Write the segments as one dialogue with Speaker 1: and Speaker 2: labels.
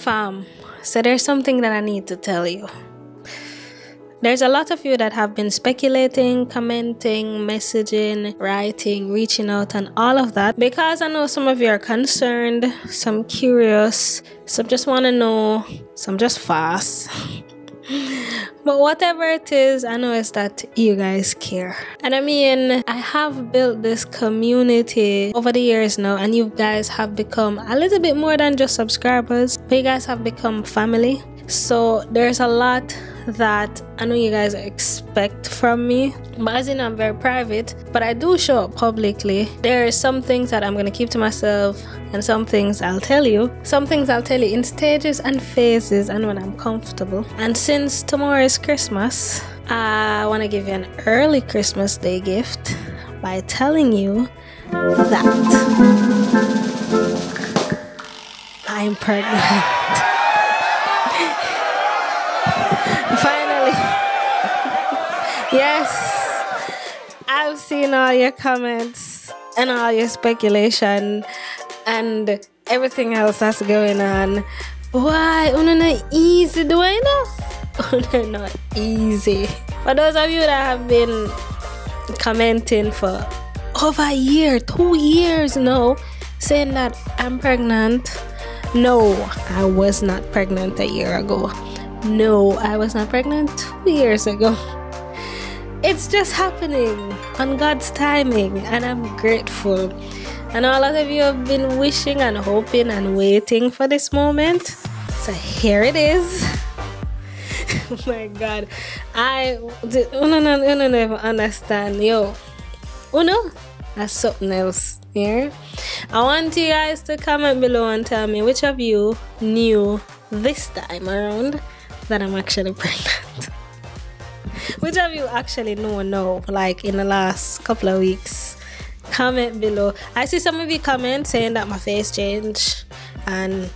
Speaker 1: Fam, so there's something that I need to tell you. There's a lot of you that have been speculating, commenting, messaging, writing, reaching out and all of that, because I know some of you are concerned, some curious, some just want to know, some just fast. But whatever it is, I know is that you guys care. And I mean, I have built this community over the years now, and you guys have become a little bit more than just subscribers, but you guys have become family. So there's a lot that I know you guys expect from me, but as you know, I'm very private, but I do show up publicly. There are some things that I'm going to keep to myself, and some things I'll tell you. Some things I'll tell you in stages and phases and when I'm comfortable. And since tomorrow is Christmas, I want to give you an early Christmas Day gift by telling you that I'm pregnant. Finally. Yes, I've seen all your comments and all your speculation and everything else that's going on. Why? Una not easy, do I know? Una not easy. For those of you that have been commenting for over a year, 2 years now, saying that I'm pregnant. No, I was not pregnant a year ago. No, I was not pregnant 2 years ago. It's just happening on God's timing, and I'm grateful. And a lot of you have been wishing and hoping and waiting for this moment. So here it is. Oh my God. I don't even understand. Yo, Uno, that's something else here. I want you guys to comment below and tell me which of you knew this time around that I'm actually pregnant. Which of you actually know now, like in the last couple of weeks? Comment below. I see some of you comment saying that my face changed and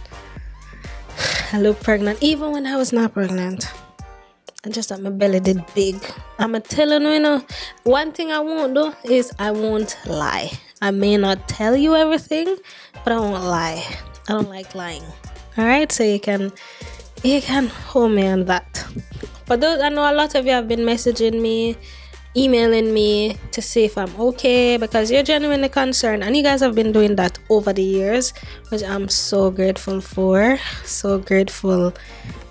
Speaker 1: I look pregnant even when I was not pregnant. And just that my belly did big. I'm telling you, one thing I won't do is I won't lie. I may not tell you everything, but I won't lie. I don't like lying. Alright, so you can hold me on that. But those, I know a lot of you have been messaging me, emailing me to see if I'm okay, because you're genuinely concerned, and you guys have been doing that over the years, which I'm so grateful for. So grateful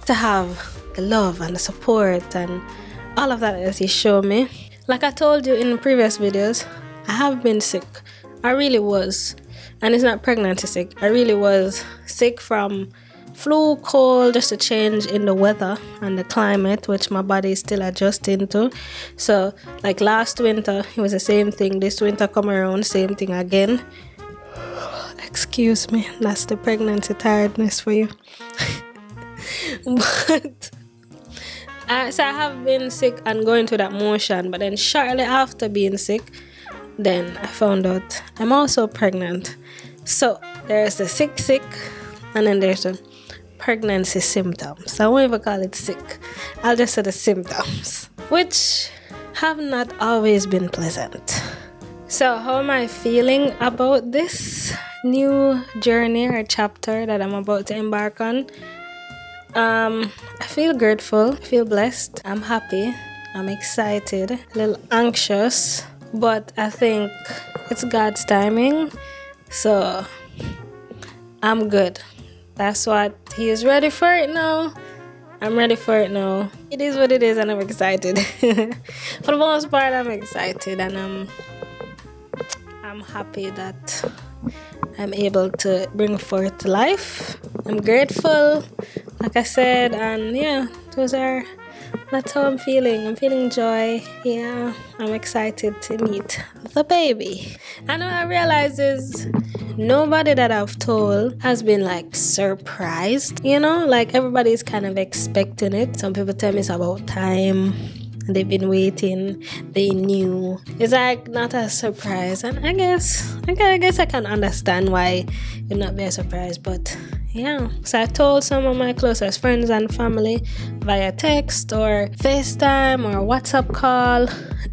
Speaker 1: to have the love and the support and all of that as you show me. Like I told you in previous videos, I have been sick. I really was. And it's not pregnancy sick. I really was sick from flu, cold, just a change in the weather and the climate, which my body is still adjusting to. So like last winter, it was the same thing. This winter come around, same thing again. Excuse me, that's the pregnancy tiredness for you. But so I have been sick and going through that motion, but then shortly after being sick, then I found out I'm also pregnant. So there's the sick, and then there's the pregnancy symptoms. I won't even call it sick. I'll just say the symptoms, which have not always been pleasant. So how am I feeling about this new journey or chapter that I'm about to embark on? I feel grateful, I feel blessed, I'm happy, I'm excited, a little anxious, but I think it's God's timing, so I'm good. That's what He is ready for it now. I'm ready for it now. It is what it is, and I'm excited. For the most part, I'm excited, and I'm happy that I'm able to bring forth life. I'm grateful, like I said, and yeah, that's how I'm feeling. I'm feeling joy. Yeah, I'm excited to meet the baby. And what I realize is nobody that I've told has been like surprised, like everybody's kind of expecting it. Some people tell me it's about time. They've been waiting. They knew. It's like not a surprise, and I guess I can understand why it would not be a surprise. But yeah, so I told some of my closest friends and family via text or FaceTime or WhatsApp call,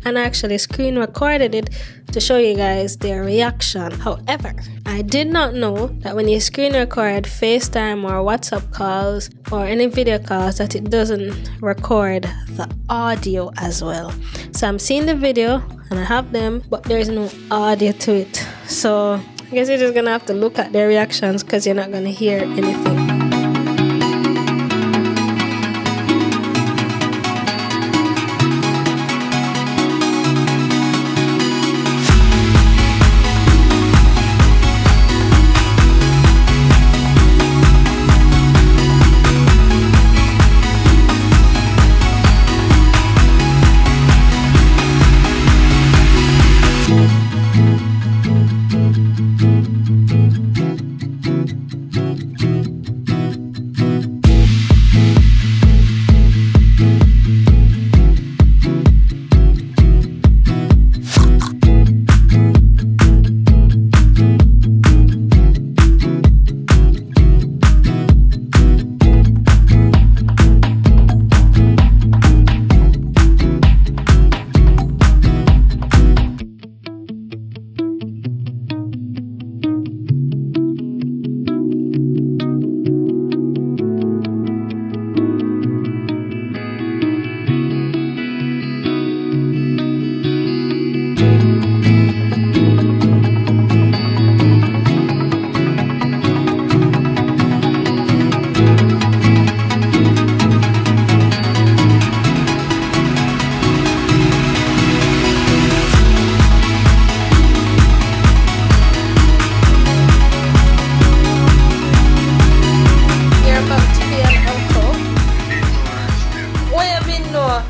Speaker 1: and I actually screen recorded it to show you guys their reaction. However, I did not know that when you screen record FaceTime or WhatsApp calls or any video calls that it doesn't record the audio as well. So I'm seeing the video and I have them, but there's no audio to it. So I guess you're just gonna have to look at their reactions because you're not gonna hear anything.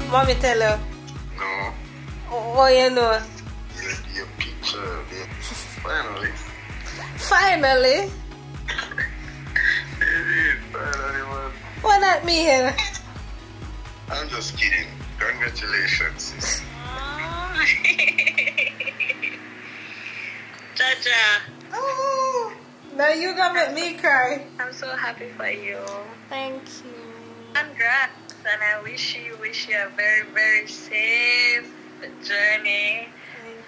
Speaker 1: Mommy tell her.
Speaker 2: No.
Speaker 1: Oh, you know.
Speaker 2: Your picture, finally.
Speaker 1: Finally?
Speaker 2: Finally, man.
Speaker 1: What that mean?
Speaker 2: I'm just kidding. Congratulations.
Speaker 3: Jaja.
Speaker 1: Oh, now you gonna make me cry.
Speaker 3: I'm so happy for you.
Speaker 1: Thank you.
Speaker 3: Congrats, and I wish you a very, very safe journey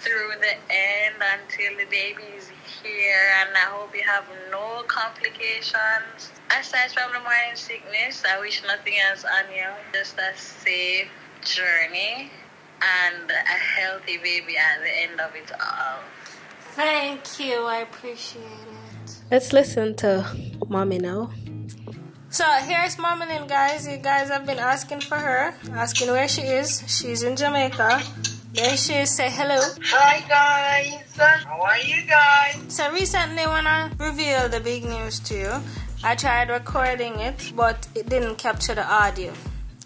Speaker 3: through the end until the baby is here, and I hope you have no complications. Aside from the morning sickness, I wish nothing else on you. Just a safe journey and a healthy baby at the end of it all.
Speaker 1: Thank you, I appreciate it. Let's listen to Mommy now. So here's Momin, guys. You guys have been asking for her, asking where she is. She's in Jamaica. There she is. Say hello.
Speaker 4: Hi guys. How are you guys?
Speaker 1: So recently when I revealed the big news to you, I tried recording it, but it didn't capture the audio.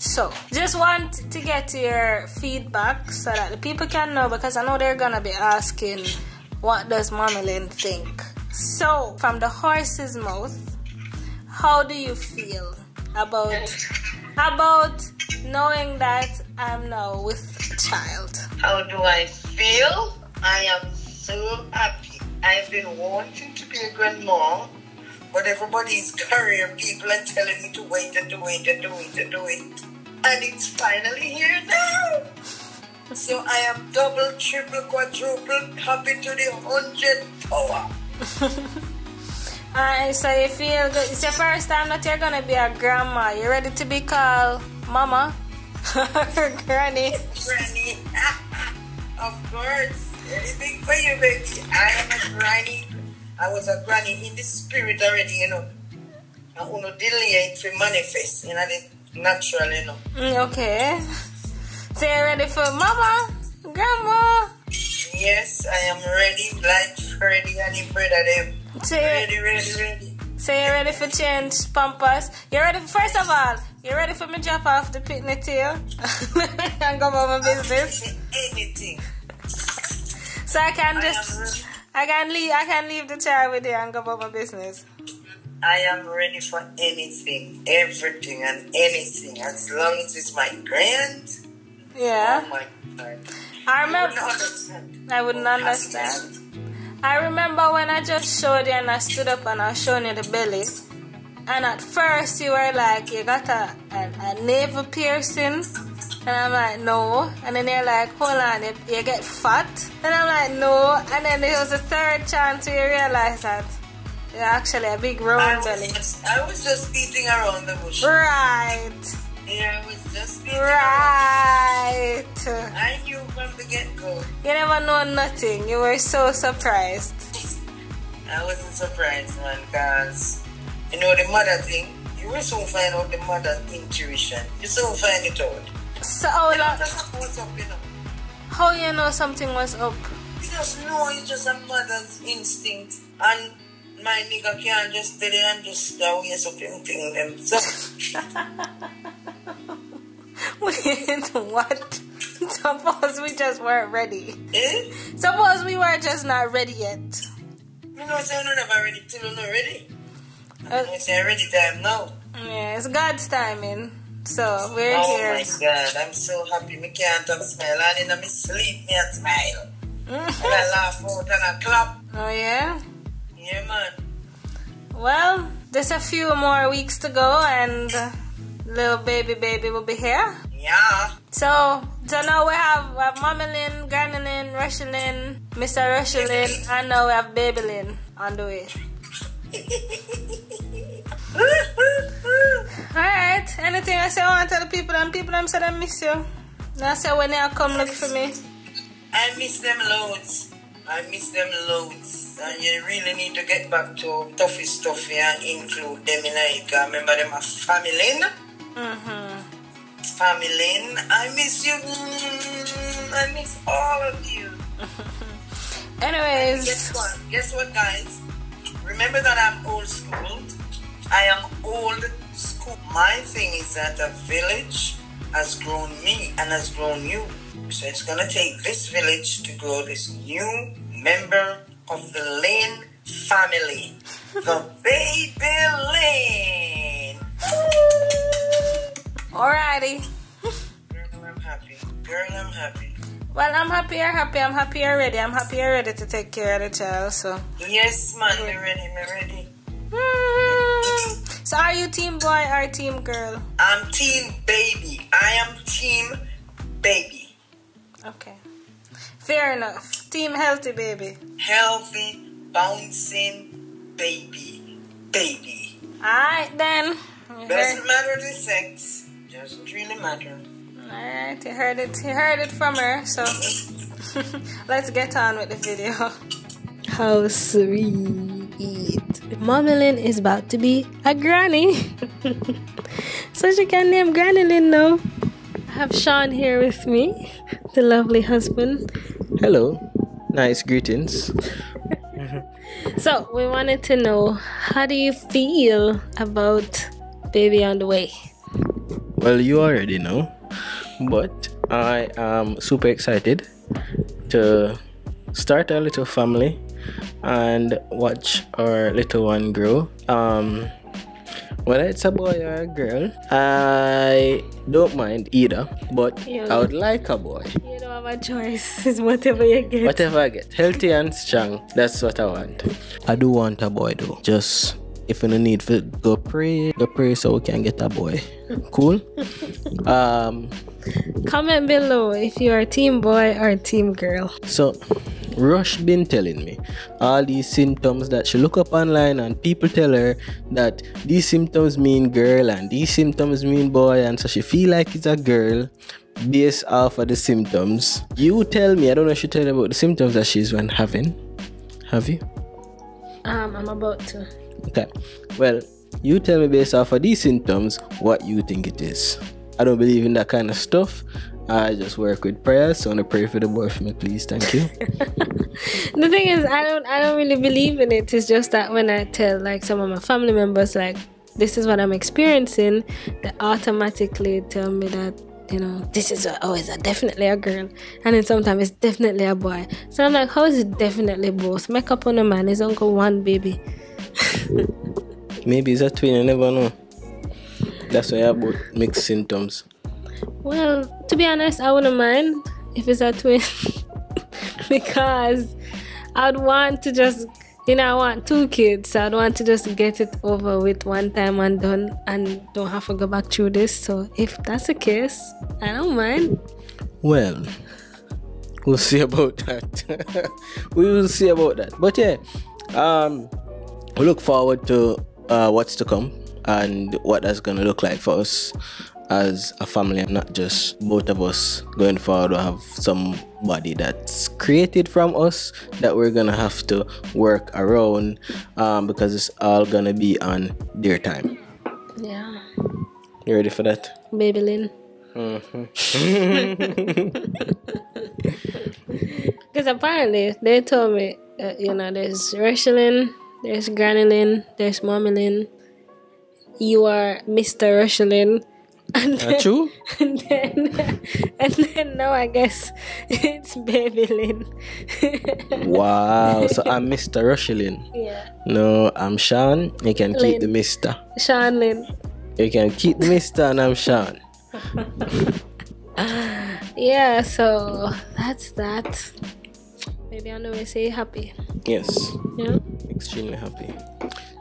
Speaker 1: So just want to get your feedback so that the people can know, because I know they're gonna be asking, what does FAMIELIN think? So from the horse's mouth, how do you feel about knowing that I'm now with a child?
Speaker 4: How do I feel? I am so happy. I've been wanting to be a grandma, but everybody's career people are telling me to wait and to wait and to wait and to wait. And it's finally here now. So I am double, triple, quadruple, happy to the 100th power.
Speaker 1: Alright, so you feel good. It's your first time that you're gonna be a grandma. You ready to be called mama or granny?
Speaker 4: Granny. Of course. Anything for you, baby. I am a granny. I was a granny in the spirit already, you know. I want to delay it to manifest, you know, it's natural, you know.
Speaker 1: Okay. So you're ready for mama, grandma?
Speaker 4: Yes, I am ready, like Freddy and his brother them.
Speaker 1: So
Speaker 4: ready.
Speaker 1: So you're ready for change pampers? You're ready for, first of all, you're ready for me to drop off the picnic tail and go about my business?
Speaker 4: Anything.
Speaker 1: So I can leave the child with you and go about my business.
Speaker 4: I am ready for anything, everything and anything, as long as it's my grand.
Speaker 1: Yeah.
Speaker 4: Oh my God.
Speaker 1: I remember. I wouldn't understand. I remember when I just showed you and I stood up and I was showing you the belly. And at first you were like, you got a navel piercing. And I'm like, no. And then you're like, hold on, you get fat. And I'm like, no. And then there was a third chance where you realize that you're actually a big round belly.
Speaker 4: I was just beating around the bush.
Speaker 1: Right.
Speaker 4: Yeah, I was just beating
Speaker 1: right.
Speaker 4: around. I knew from the get-go.
Speaker 1: You never know nothing. You were so surprised.
Speaker 4: I wasn't surprised, man, because, you know, the mother thing, you will soon find out the mother's intuition. You soon find it out.
Speaker 1: So,
Speaker 4: what's up, you know?
Speaker 1: How you know something was up?
Speaker 4: You just know it's just a mother's instinct. And my nigga can't just tell it and just way something thing them. So
Speaker 1: wait, what? Suppose we just weren't ready.
Speaker 4: Eh?
Speaker 1: Suppose we were just not ready yet.
Speaker 4: You know, so you're never ready till you're not ready. It's a ready time now.
Speaker 1: Yeah, it's God's timing. So we're here.
Speaker 4: Oh my God, I'm so happy. Me can't smile. And in my sleep, me I smile. And I laugh out and I clap.
Speaker 1: Oh yeah?
Speaker 4: Yeah, man.
Speaker 1: Well, there's a few more weeks to go and little baby will be here.
Speaker 4: Yeah.
Speaker 1: So now we have Momin, Granilin, Rochielin, Mr. Rochielin, and now we have Babylin on the way. Alright, anything I say I want to tell the people and people them say they miss you. And I say when they come look for me.
Speaker 4: I miss them loads. And you really need to get back to toughy stuff and include them in it. Remember them are FAMIELIN? FAMIELIN, I miss you. I miss all of you.
Speaker 1: Anyways.
Speaker 4: Guess what, guys? Remember that I'm old school. I am old school. My thing is that a village has grown me and has grown you. So it's gonna take this village to grow this new member of the Lane family. The Babylin.
Speaker 1: Alrighty.
Speaker 4: Girl, I'm happy. Girl, I'm happy.
Speaker 1: Well, I'm happy you're happy. I'm happy you're ready. I'm happy you're ready to take care of the child. So.
Speaker 4: Yes, man, we're ready.
Speaker 1: So are you team boy or team girl?
Speaker 4: I'm team baby. I am team baby.
Speaker 1: Okay. Fair enough. Team healthy baby.
Speaker 4: Healthy, bouncing baby. Baby.
Speaker 1: Alright then.
Speaker 4: Doesn't matter the sex. Doesn't really matter.
Speaker 1: Alright, you heard it from her, so let's get on with the video. How sweet. Momin is about to be a granny. So she can name Granilin now. I have Sean here with me, the lovely husband.
Speaker 5: Hello. Nice greetings.
Speaker 1: So we wanted to know, how do you feel about baby on the way?
Speaker 5: Well, you already know, but I am super excited to start a little family and watch our little one grow. Whether it's a boy or a girl, I don't mind either, but I would like a boy.
Speaker 1: You don't have a choice. It's whatever you get.
Speaker 5: Whatever I get, healthy and strong, that's what I want. I do want a boy though. Just if you don't need to go pray so we can get a boy. Cool?
Speaker 1: Comment below if you are team boy or team girl.
Speaker 5: So Rush been telling me all these symptoms that she look up online, and people tell her that these symptoms mean girl and these symptoms mean boy, and so she feel like it's a girl based off of the symptoms. You tell me, I don't know if she tell you about the symptoms that she's been having. Have you?
Speaker 1: I'm about to.
Speaker 5: Okay. Well, you tell me based off of these symptoms what you think it is. I don't believe in that kind of stuff. I just work with prayers, so I want to pray for the boy for me, please. Thank you.
Speaker 1: The thing is, I don't really believe in it. It's just that when I tell like some of my family members like this is what I'm experiencing, they automatically tell me that, you know, this is always definitely a girl, and then sometimes it's definitely a boy. So I'm like, how is it definitely both? Make up on a man, his uncle one baby.
Speaker 5: Maybe it's a twin, you never know. That's why I have both mixed symptoms.
Speaker 1: Well, to be honest, I wouldn't mind if it's a twin because I'd want to just You know, I want 2 kids, so I don't want to just get it over with one time and done and don't have to go back through this. So if that's the case, I don't mind.
Speaker 5: Well, we'll see about that. We will see about that. But yeah, we look forward to what's to come and what that's gonna look like for us as a family, and not just both of us going forward. We'll have somebody that's created from us that we're gonna have to work around, because it's all gonna be on their time.
Speaker 1: Yeah.
Speaker 5: You ready for that?
Speaker 1: FAMIELIN. Because apparently they told me, there's Rochielin, there's Granilin, there's Momilin. You are Mr. Rochielin. And then,
Speaker 5: True?
Speaker 1: And then now I guess it's FAMIELIN.
Speaker 5: Wow, so I'm Mr. Rochielin.
Speaker 1: Yeah.
Speaker 5: No, I'm Sean. You can keep the Mr.
Speaker 1: Sean Lin.
Speaker 5: You can keep the Mr. and I'm Sean.
Speaker 1: Yeah, so that's that. Maybe I know we say happy.
Speaker 5: Yes.
Speaker 1: Yeah.
Speaker 5: Extremely happy.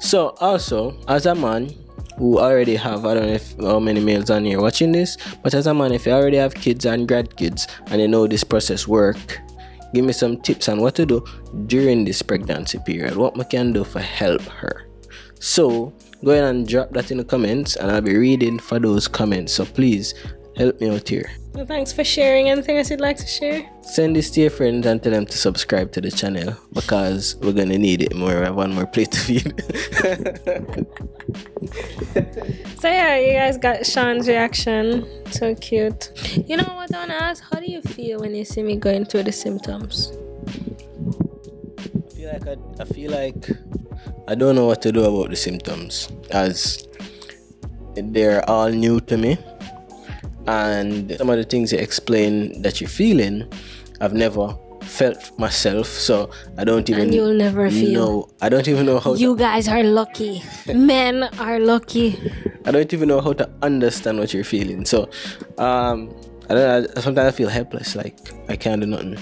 Speaker 5: So also, as a man who already have, I don't know how many males on here watching this, but as a man, if you already have kids and grandkids and you know this process work, give me some tips on what to do during this pregnancy period. What we can do for help her. So go ahead and drop that in the comments, and I'll be reading for those comments. So please help me out here.
Speaker 1: Well, thanks for sharing. Anything else you'd like to share?
Speaker 5: Send this to your friends and tell them to subscribe to the channel, because we're gonna need it more. We have one more plate to feed.
Speaker 1: So yeah, you guys got Sean's reaction. So cute. You know what I wanna ask? How do you feel when you see me going through the symptoms?
Speaker 5: I feel like I don't know what to do about the symptoms, as they're all new to me. And some of the things you explain that you're feeling, I've never felt myself, so I don't even
Speaker 1: and you'll never feel.
Speaker 5: I don't even know how
Speaker 1: you guys are lucky. Men are lucky.
Speaker 5: I don't even know how to understand what you're feeling. So I don't know, sometimes I feel helpless, like I can't do nothing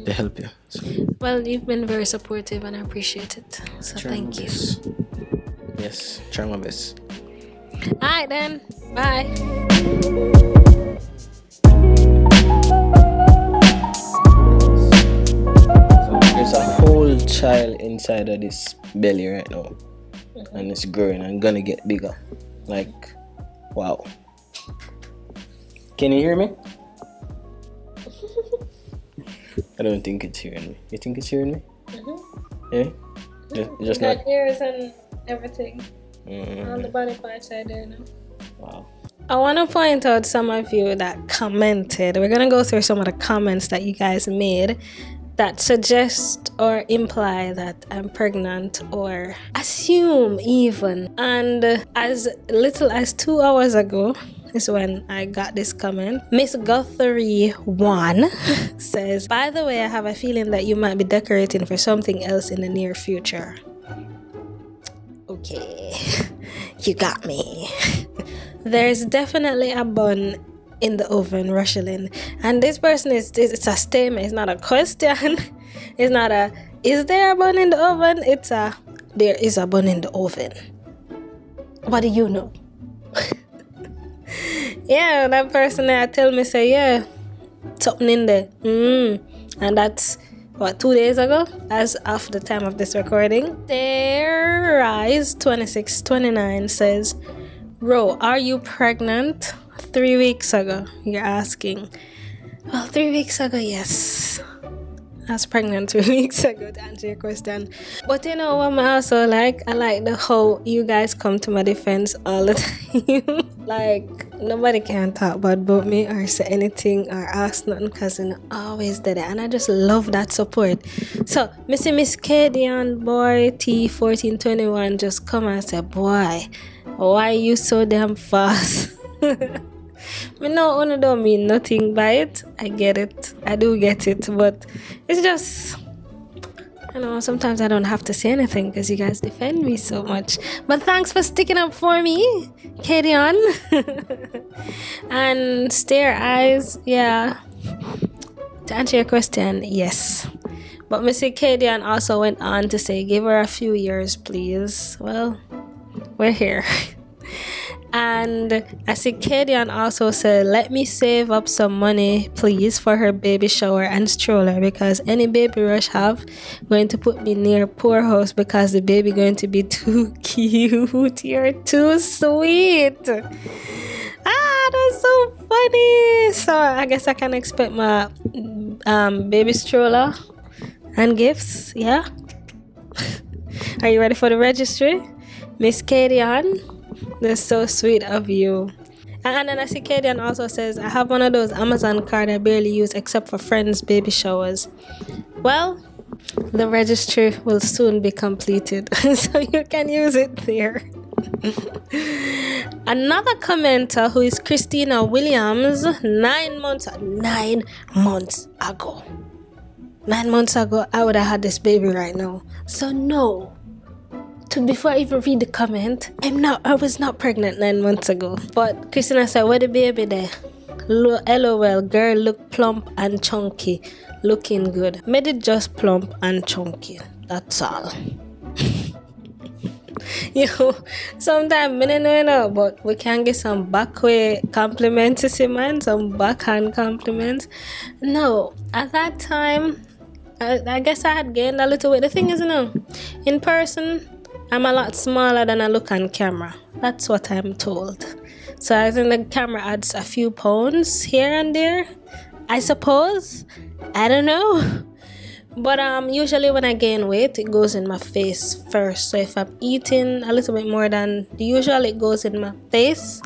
Speaker 5: to help you. So,
Speaker 1: well, you've been very supportive and I appreciate it. So thank you.
Speaker 5: Yes, try my best.
Speaker 1: Alright then. Bye.
Speaker 5: There's a whole child inside of this belly right now, and it's growing and gonna get bigger. Like, wow. Can you hear me? I don't think it's hearing me. You think it's hearing me? Yeah? Just not
Speaker 1: ears and everything. All the body parts are there now.
Speaker 5: Wow.
Speaker 1: I want to point out some of you that commented. We're going to go through some of the comments that you guys made that suggest or imply that I'm pregnant, or assume even. And as little as 2 hours ago is when I got this comment. Miss Guthrie1 says, by the way, I have a feeling that you might be decorating for something else in the near future. Okay, you got me. There's definitely a bun in the oven, Rochielin. And this person it's a statement, it's not a question. It's not a, is there a bun in the oven? It's a, there is a bun in the oven. What do you know? Yeah, that person there tell me, say, yeah, something in there. And that's, what, 2 days ago, as of the time of this recording. There Rise 2629 says, Ro, are you pregnant? 3 weeks ago, you're asking. Well, 3 weeks ago, yes. I was pregnant 3 weeks ago, to answer your question. But you know what I also like? I like the how you guys come to my defense all the time. Like, nobody can talk bad about me or say anything or ask nothing, because you know, always did it. And I just love that support. So, Miss Kadian boy T1421 just come and say, boy, why you so damn fast? Me know only don't mean nothing by it. I get it. I do get it. But it's just, I know, sometimes I don't have to say anything because you guys defend me so much. But thanks for sticking up for me, Kadian. And Stare Eyes, yeah. To answer your question, yes. But Missy Cadian also went on to say, give her a few years, please. Well, we're here. And Cadian also said, let me save up some money, please, for her baby shower and stroller, because any baby rush have going to put me near poorhouse because the baby going to be too cute. You're too sweet. That's so funny. So I guess I can expect my baby stroller and gifts. Yeah. Are you ready for the registry? Miss Cadian, that's so sweet of you. And then Cadian also says, I have one of those Amazon cards I barely use except for friends' baby showers. Well, the registry will soon be completed, so you can use it there. Another commenter, who is Christina Williams, 9 months ago, I would have had this baby right now. So no, before I even read the comment, I was not pregnant 9 months ago. But Christina said, where the baby there? LOL, girl look plump and chunky, looking good. Made it just plump and chunky, that's all. Sometimes I don't know, but we can get some backway compliments, some backhand compliments. No, at that time, I guess I had gained a little weight. The thing is, in person, I'm a lot smaller than I look on camera. That's what I'm told. So I think the camera adds a few pounds here and there, I suppose. I don't know. But usually when I gain weight, it goes in my face first. So if I'm eating a little bit more than the usual, it goes in my face,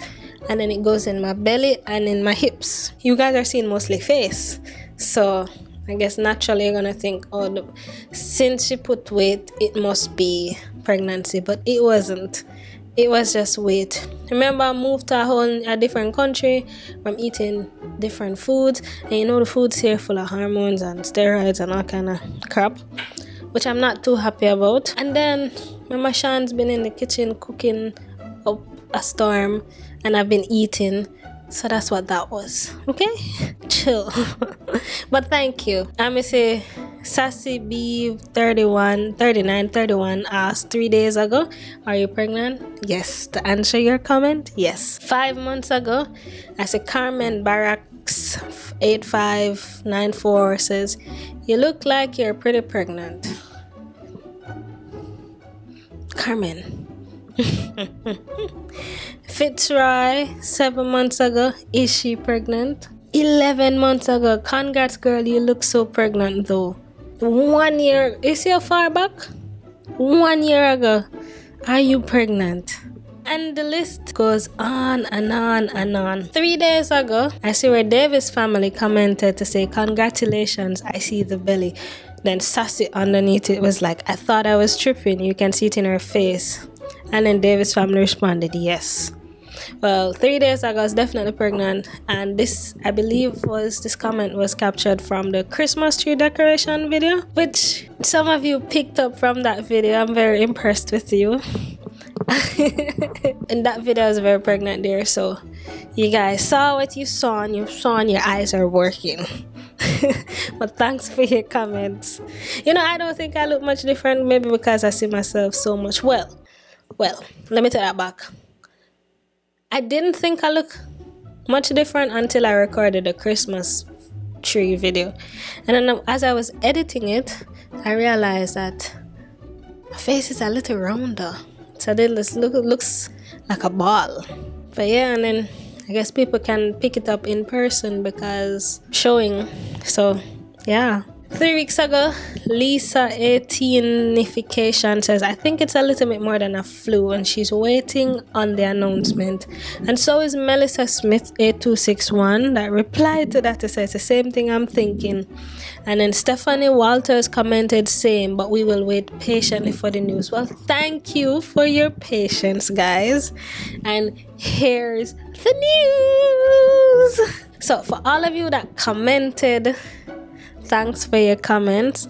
Speaker 1: and then it goes in my belly and in my hips. You guys are seeing mostly face, so I guess naturally you're gonna think, oh, since she put weight, it must be pregnancy. But it wasn't. It was just weight. Remember, I moved to a different country. I'm eating different foods, and the foods here full of hormones and steroids and all kind of crap, which I'm not too happy about. And then Mama Sean's been in the kitchen cooking up a storm, and I've been eating. So that's what that was. Okay? Chill. But thank you. I'm going to say Sassy B 3931 asked 3 days ago, are you pregnant? Yes. To answer your comment, yes. 5 months ago, I said Carmen Barracks 8594 says, you look like you're pretty pregnant. Carmen. Fitzroy 7 months ago, is she pregnant? 11 months ago, congrats girl, you look so pregnant though. 1 year, is you far back? 1 year ago, are you pregnant? And the list goes on and on and on. 3 days ago, I see where Davis family commented to say, congratulations, I see the belly. Then Sassy underneath it was like, I thought I was tripping, you can see it in her face. And then Davis family responded, yes. Well, 3 days ago, I was definitely pregnant. And this, I believe, this comment was captured from the Christmas tree decoration video, which some of you picked up from that video. I'm very impressed with you. In that video, I was very pregnant there. So you guys saw what you saw, and your eyes are working. But thanks for your comments. I don't think I look much different, maybe because I see myself so much. Well, let me take that back. I didn't think I look much different until I recorded the Christmas tree video. And then as I was editing it, I realized that my face is a little rounder. So this looks like a ball. But yeah, and then I guess people can pick it up in person because showing. So yeah. 3 weeks ago, Lisa 18ification says, I think it's a little bit more than a flu, and she's waiting on the announcement. And so is Melissa Smith 8261 that replied to that to say it's the same thing I'm thinking. And then Stephanie Walters commented same, but we will wait patiently for the news. Well, thank you for your patience, guys. And here's the news. So for all of you that commented, thanks for your comments.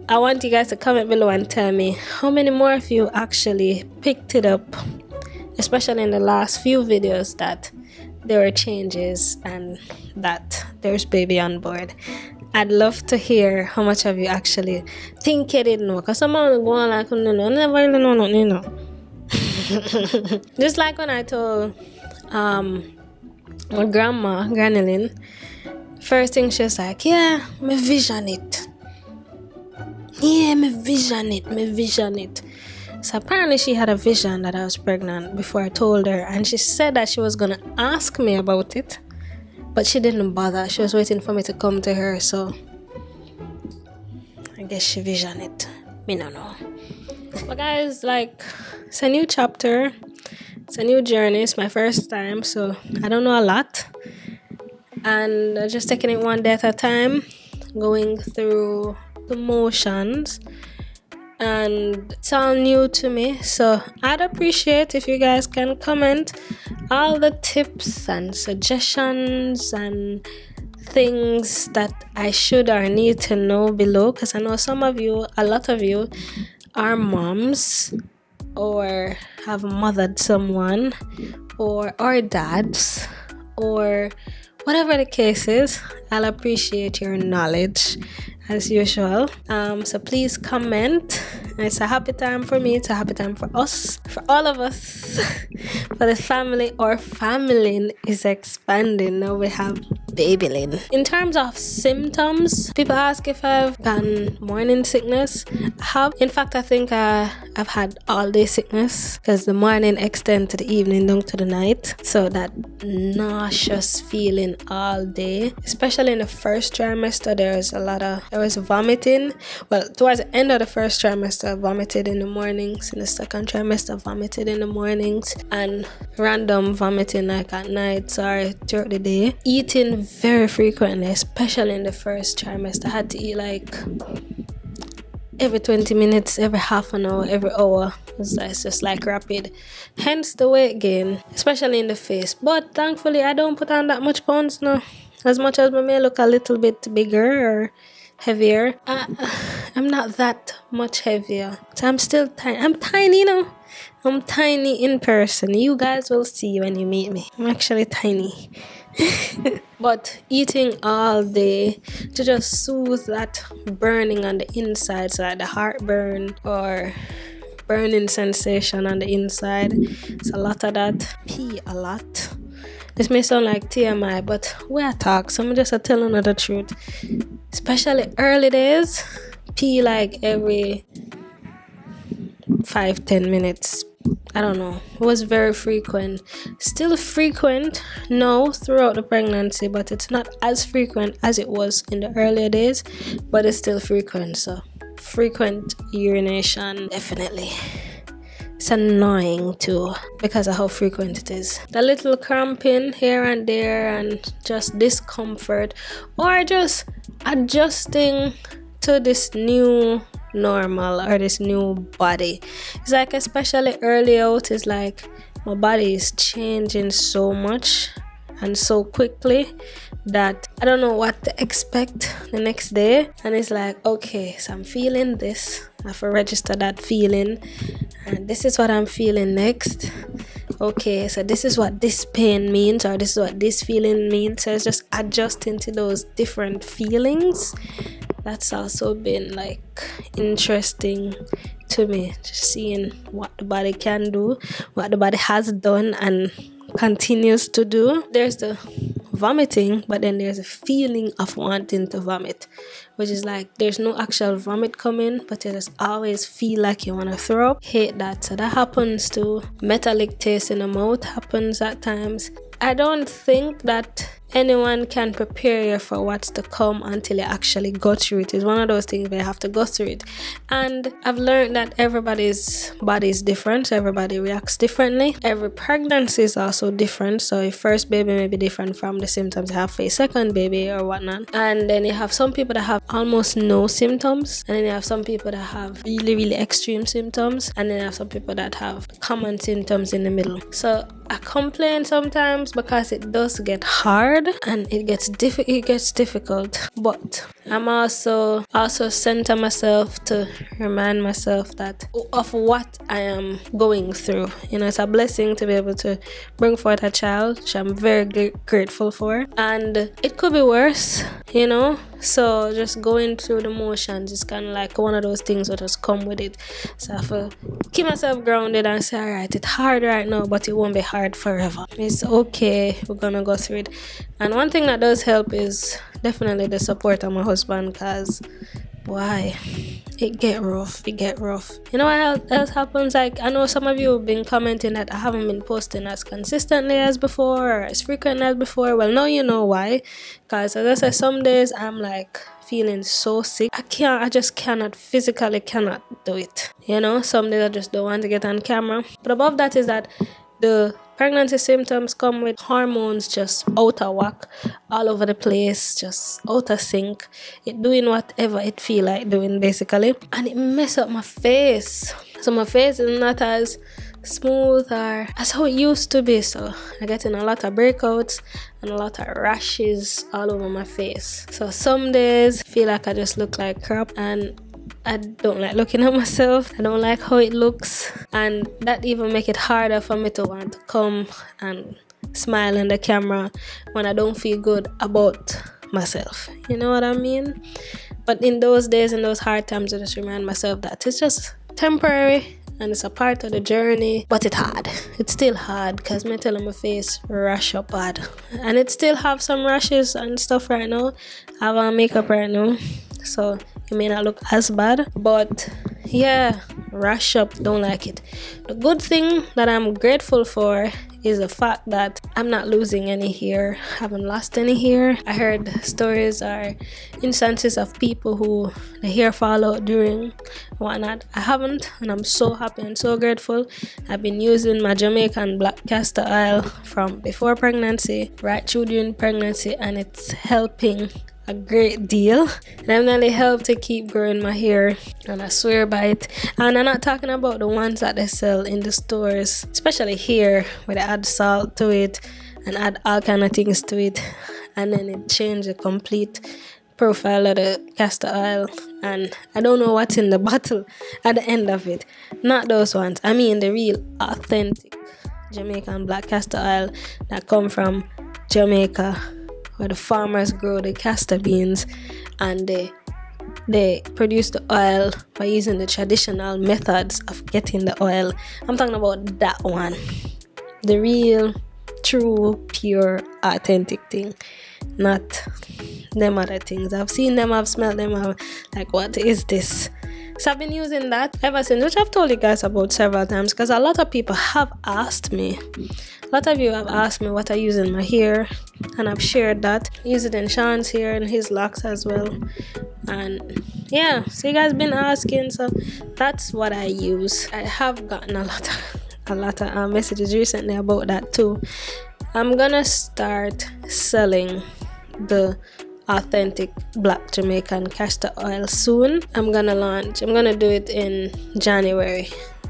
Speaker 1: I want you guys to comment below and tell me how many more of you actually picked it up, especially in the last few videos, that there were changes and that there's baby on board. I'd love to hear how much of you actually think you didn't know. Because someone go on like, no, never really know nothing, you know. Just like when I told my grandma, Granilyn, first thing she was like, yeah, me vision it. Yeah, me vision it. So apparently she had a vision that I was pregnant before I told her. And she said that she was going to ask me about it. But she didn't bother. She was waiting for me to come to her. So I guess she visioned it. Me no know. But guys, like, it's a new chapter. It's a new journey. It's my first time. So I don't know a lot. And I'm just taking it one day at a time. Going through the motions. And it's all new to me, so I'd appreciate if you guys can comment all the tips and suggestions and things that I should or need to know below, because I know a lot of you are moms or have mothered someone or dads or whatever the case is. I'll appreciate your knowledge as usual. So please comment. It's a happy time for me. It's a happy time for us, for all of us. For the family, or FAMIELIN is expanding. Now we have BABYLIN. In terms of symptoms, people ask if I've gotten morning sickness. I have. In fact, I think I've had all day sickness, because the morning extends to the evening down to the night. So that nauseous feeling all day, especially in the first trimester, there was vomiting. Well, towards the end of the first trimester, I vomited in the mornings. In the second trimester, I vomited in the mornings, and random vomiting like at night or throughout the day. Eating very frequently, especially in the first trimester. I had to eat like every 20 minutes, every half an hour, every hour. It's just like rapid. Hence the weight gain, especially in the face. But thankfully, I don't put on that much pounds now. As much as I may look a little bit bigger or heavier, I'm not that much heavier. So I'm still tiny. I'm tiny, you know. I'm tiny in person. You guys will see when you meet me. I'm actually tiny. But eating all day to just soothe that burning on the inside, so like the heartburn or burning sensation on the inside. It's a lot of that. Pee a lot. This may sound like TMI, but we are talk, so I'm just telling you the truth. Especially early days, pee like every 5-10 minutes. I don't know. It was very frequent. Still frequent now throughout the pregnancy, but it's not as frequent as it was in the earlier days, but it's still frequent. So frequent urination, definitely. It's annoying too because of how frequent it is. The little cramping here and there and just discomfort, or just adjusting to this new normal or this new body. It's like, especially early out, it's like my body is changing so much and so quickly that I don't know what to expect the next day. And it's like, okay, so I'm feeling this, I have to register that feeling, and this is what I'm feeling next. Okay, so this is what this pain means, or this is what this feeling means. So it's just adjusting to those different feelings. That's also been like interesting to me, just seeing what the body can do, what the body has done and continues to do. There's the vomiting, but then there's a feeling of wanting to vomit, which is like there's no actual vomit coming, but you just always feel like you want to throw up. Hate that. So that happens too. Metallic taste in the mouth happens at times. I don't think that anyone can prepare you for what's to come until you actually go through it. It's one of those things where you have to go through it. And I've learned that everybody's body is different, so everybody reacts differently. Every pregnancy is also different, so your first baby may be different from the symptoms you have for your second baby or whatnot. And then you have some people that have almost no symptoms, and then you have some people that have really, really extreme symptoms, and then you have some people that have common symptoms in the middle. So I complain sometimes because it does get hard and it gets difficult, but I'm also center myself to remind myself that of what I am going through. You know, it's a blessing to be able to bring forth a child, which I'm very grateful for. And it could be worse, you know. So just going through the motions is kind of like one of those things that just come with it. So I have to keep myself grounded and say, alright, it's hard right now, but it won't be hard forever. It's okay, we're gonna go through it. And one thing that does help is definitely the support of my husband, because why? It get rough. You know what else happens? Like, I know some of you have been commenting that I haven't been posting as consistently as before or as frequent as before. Well, now you know why. Because as I said, some days I'm like feeling so sick. I just physically cannot do it. You know, some days I just don't want to get on camera. But above that is that the pregnancy symptoms come with hormones just out of whack, all over the place, just out of sync. It doing whatever it feel like doing, basically. And it mess up my face. So my face is not as smooth or as how it used to be. So I'm getting a lot of breakouts and a lot of rashes all over my face. So some days I feel like I just look like crap, and I don't like looking at myself. I don't like how it looks, and that even make it harder for me to want to come and smile in the camera when I don't feel good about myself. You know what I mean? But in those days, in those hard times, I just remind myself that it's just temporary and it's a part of the journey. But it's hard. It's still hard because me telling my face rash up bad, and it still have some rashes and stuff right now. I have on makeup right now, so it may not look as bad, but yeah, rash up, don't like it. The good thing that I'm grateful for is the fact that I'm not losing any hair, haven't lost any hair. I heard stories or instances of people who the hair fall out during whatnot. I haven't, and I'm so happy and so grateful. I've been using my Jamaican black castor oil from before pregnancy right through during pregnancy, and it's helping a great deal. It definitely helped to keep growing my hair, and I swear by it. And I'm not talking about the ones that they sell in the stores, especially here where they add salt to it and add all kind of things to it, and then it changes the complete profile of the castor oil, and I don't know what's in the bottle at the end of it. Not those ones. I mean the real authentic Jamaican black castor oil that come from Jamaica, where the farmers grow the castor beans and they produce the oil by using the traditional methods of getting the oil. I'm talking about that one, the real, true, pure, authentic thing, not them other things. I've seen them, I've smelled them, I'm like, what is this? So I've been using that ever since, which I've told you guys about several times, because a lot of people have asked me. A lot of you have asked me what I use in my hair, and I've shared that. I use it in Sean's hair and his locks as well. And yeah, so you guys been asking, so that's what I use. I have gotten a lot of messages recently about that too. I'm gonna start selling the authentic black Jamaican castor oil soon. I'm gonna do it in January.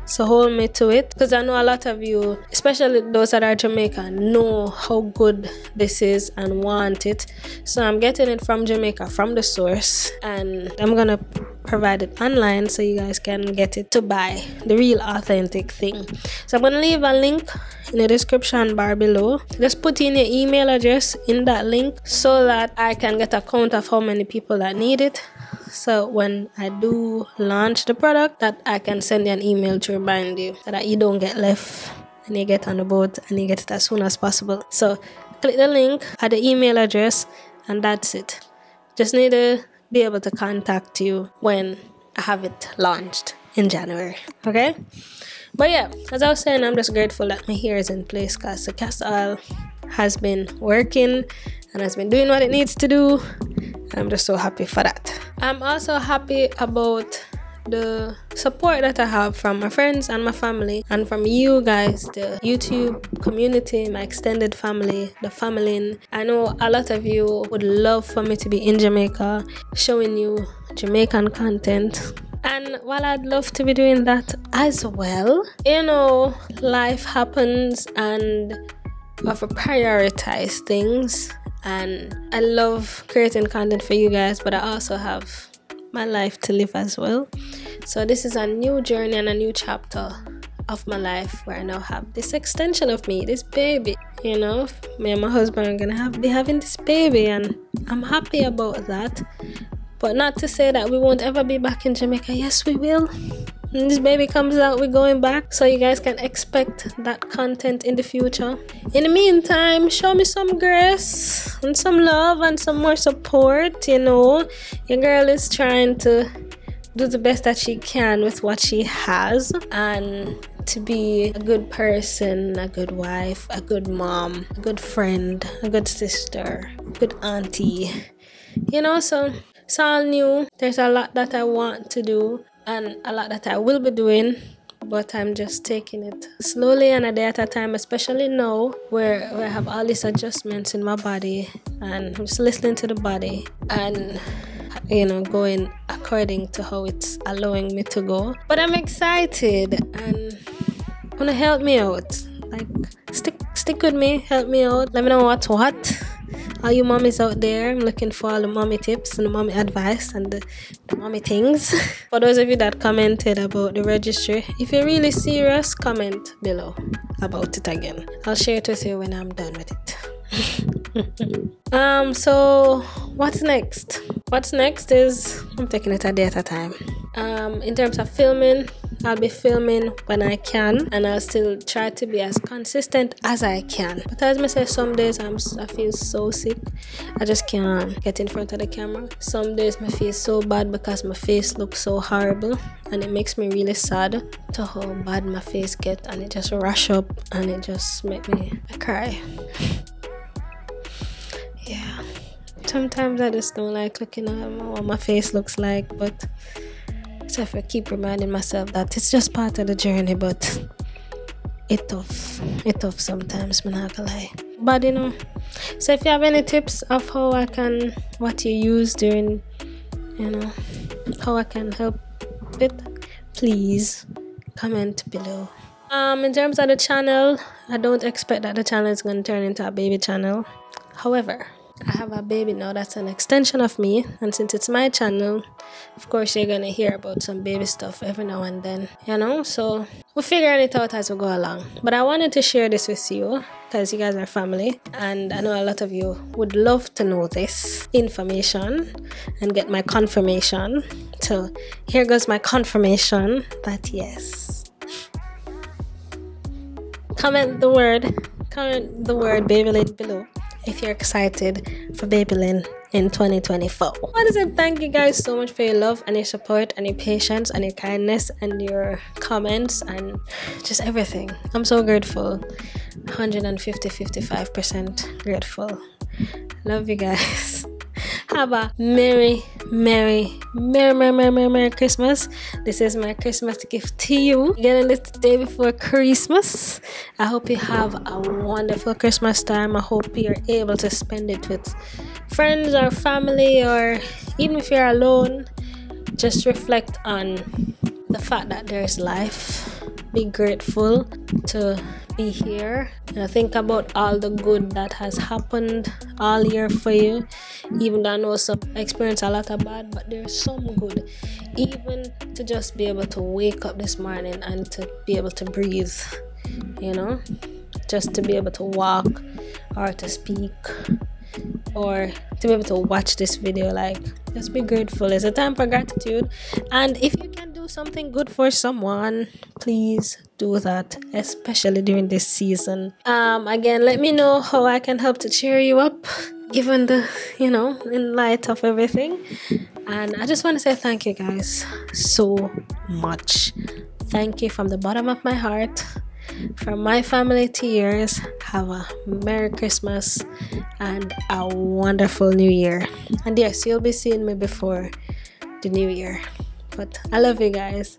Speaker 1: So hold me to it, because I know a lot of you, especially those that are Jamaican, know how good this is and want it. So I'm getting it from Jamaica, from the source, and I'm gonna provide it online so you guys can get it to buy the real authentic thing. So I'm gonna leave a link in the description bar below. Just put in your email address in that link so that I can get a count of how many people that need it. So when I do launch the product, that I can send you an email to remind you so that you don't get left and you get on the boat and you get it as soon as possible. So click the link at the email address and that's it. Just need to be able to contact you when I have it launched in January. Okay? But yeah, as I was saying, I'm just grateful that my hair is in place, because the castor oil has been working and has been doing what it needs to do. I'm just so happy for that. I'm also happy about the support that I have from my friends and my family, and from you guys, the YouTube community, my extended family, the FAMIELIN. I know a lot of you would love for me to be in Jamaica showing you Jamaican content, and while I'd love to be doing that as well, you know, life happens and we have to prioritize things. and I love creating content for you guys, but I also have my life to live as well. So this is a new journey and a new chapter of my life where I now have this extension of me, this baby. You know, me and my husband are gonna be having this baby, and I'm happy about that. But not to say that we won't ever be back in Jamaica. Yes, we will. When this baby comes out, we're going back, so you guys can expect that content in the future. In the meantime, show me some grace and some love and some more support. You know, your girl is trying to do the best that she can with what she has, and to be a good person, a good wife, a good mom, a good friend, a good sister, a good auntie. You know, so it's all new. There's a lot that I want to do and a lot that I will be doing, but I'm just taking it slowly and a day at a time, especially now where I have all these adjustments in my body, and I'm just listening to the body and, you know, going according to how it's allowing me to go. But I'm excited, and wanna help me out. Like, stick with me, help me out. Let me know what's what. All you mommies out there, I'm looking for all the mommy tips and the mommy advice and the mommy things. For those of you that commented about the registry, if you're really serious, comment below about it again. I'll share it with you when I'm done with it. So what's next? What's next is I'm taking it a day at a time. In terms of filming, I'll be filming when I can, and I'll still try to be as consistent as I can. But as I say, some days I feel so sick, I just can't get in front of the camera. Some days I feel so bad because my face looks so horrible, and it makes me really sad to how bad my face gets, and it just rush up and it just make me cry. Yeah, sometimes I just don't like looking at what my face looks like, but so if I keep reminding myself that it's just part of the journey, but it's tough sometimes, I'm not gonna lie. But you know, so if you have any tips of what you use during, you know, how I can help it, please comment below. In terms of the channel, I don't expect that the channel is going to turn into a baby channel. However, I have a baby now that's an extension of me, and since it's my channel, of course you're gonna hear about some baby stuff every now and then, you know, so we're figuring it out as we go along. But I wanted to share this with you because you guys are family, and I know a lot of you would love to know this information and get my confirmation. So here goes my confirmation that yes. Comment the word BabyLin below if you're excited for BabyLin in 2024. I want to say thank you guys so much for your love and your support and your patience and your kindness and your comments and just everything. I'm so grateful. 55% grateful. Love you guys. Have a merry Christmas. This is my Christmas gift to you. Getting this the day before Christmas. I hope you have a wonderful Christmas time. I hope you're able to spend it with friends or family, or even if you're alone, just reflect on the fact that there's life. Be grateful to be here, and think about all the good that has happened all year for you. Even though I know some experience a lot of bad, but there's some good. Even to just be able to wake up this morning and to be able to breathe, you know, just to be able to walk or to speak or to be able to watch this video. Like, just be grateful. It's a time for gratitude, and if you can do something good for someone, please do that, especially during this season. Again, let me know how I can help to cheer you up, given the, you know, in light of everything. And I just want to say thank you guys so much. Thank you from the bottom of my heart. From my family to yours, have a Merry Christmas and a wonderful New Year. And yes, you'll be seeing me before the New Year. But I love you guys.